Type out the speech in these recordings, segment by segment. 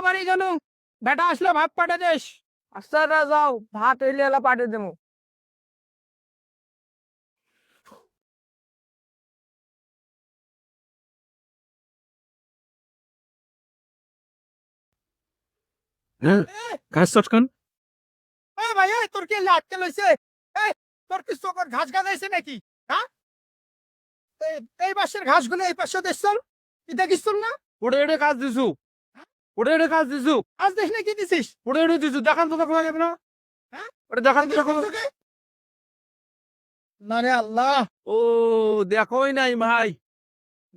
বাড়ি কেন বেটা আসলে ভাত পাঠে দিস। আচ্ছা যাও, ভাত হইলে এলা পাঠে দেবো। হ্যাঁ, ঘাস চটকান। ভাই তোর কি আটকে লইছে? তোর কি চোখের ঘাস গাদাইছে নাকি? হ্যাঁ, এই পাশের ঘাসগুলো এই পাশে দেখছল, কি দেখিস না? ওটা এটা কাজ দিছু, ওটা এটা কাজ দিছু, আজ দেখ না কি দিছিস? ওটা এটা দিছু, দেখান তো দেখা যাবে না? হ্যাঁ, ওটা দেখান তো দেখো। না রে আল্লাহ, ও দেখোই নাই ভাই,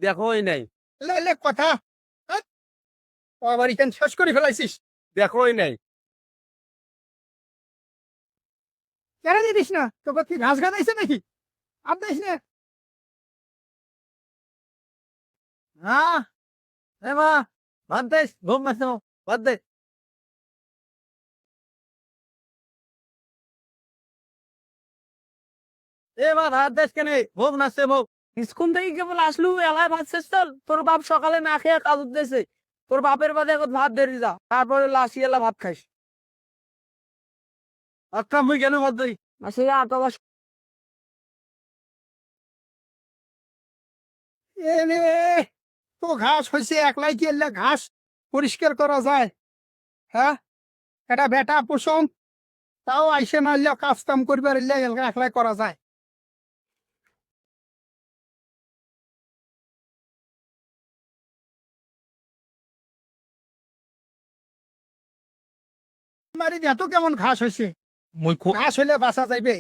দেখোই নাই, লে কথা। বাড়ি কেন শেষ করে ফেলাইছিস? দেখোই নাই। কেন দিস না? তোকে কি ঘাস গাদাইছে নাকি? আর দিস না। হ্যাঁ, এ মা, ভাত দেস, ঘুম মাস ভাত দে। এ মা ভাত দেস কেন? ভোগ নাচছে ভোগ। স্কুল থেকে কেবল আসলু, এলায় ভাত শেষ চল। তোর বাপ সকালে না খেয়ে কাজ দিয়েছে। তোর বাপের বাদে এখন ভাত দেরি যা, তারপরে লাসি এলা ভাত খাইস। আচ্ছা মুই কেন ভাত দেই? আসি আট বাস। তো ঘাস হয়েছে, একলাই কি এলে ঘাস পরিষ্কার করা যায়? হ্যাঁ, এটা বেটা পোষণ, তাও আইসে না এলে কাজ কাম করবার এলে একলাই করা যায়? মারি এত কেমন ঘাস হয়েছে? মুই ঘাস হইলে বাঁচা যাইবে?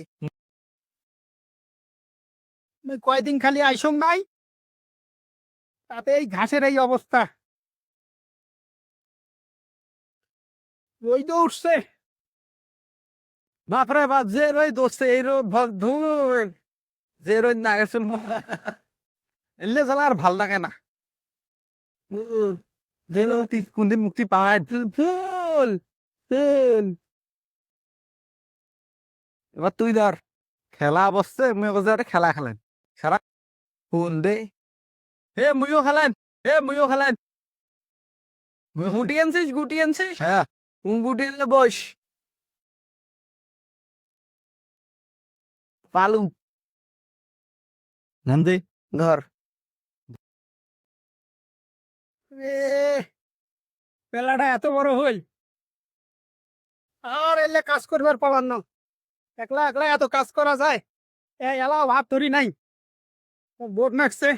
কয়দিন খালি আইসং নাই, তাতে এই ঘাসের এই অবস্থা। ওই তো উঠছে। বাপরে বাপ, যে রই দোস্তে এই রোদ ধুর, যে রোদ না গেছে এলে জ্বালা আর ভাল লাগে না। যে রোদ কোনদিন মুক্তি পায় ফুল ফুল। এবার তুই ধর, খেলা বসছে মুই বসে খেলা খেলেন, খেলা ফুল দে। হে মুইও খেলেন, হে মুইও খেলেন। গুটি আনছিস, গুটি আনছিস? হ্যাঁ, গুটি আনলে বস। পালু নাম দে। ধর। পেলাটা এত বড় হই, আর এলে কাজ করবার পাবার না। একলা একলা এত কাজ করা যায়? এলাও ভাত ধরি নাই, বোট নাকছে,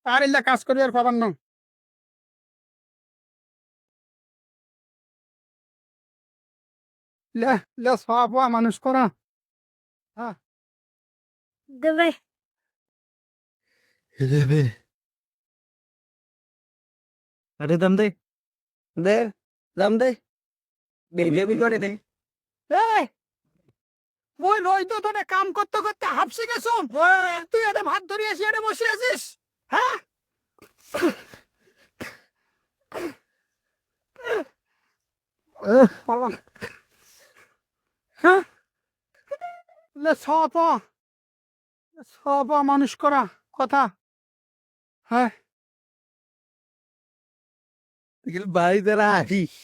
আর এলে কাজ করবার পাবার না। লে লে সব মানুষ করা। হ্যাঁ, দেবে দেবে, আরে দাম দে। দে, দাম দে, বেবি করে দে। এই, ওই রই তো তোরে কাম করতে করতে হাফসে গেছ। তুই এনে ভাত ধরে এসে এনে বসে আছিস? হ্যাঁ, পারলাম। হ্যাঁ, লে সব সব মানুষ করা কথা। হ্যাঁ, বাড়ি যারা আসিস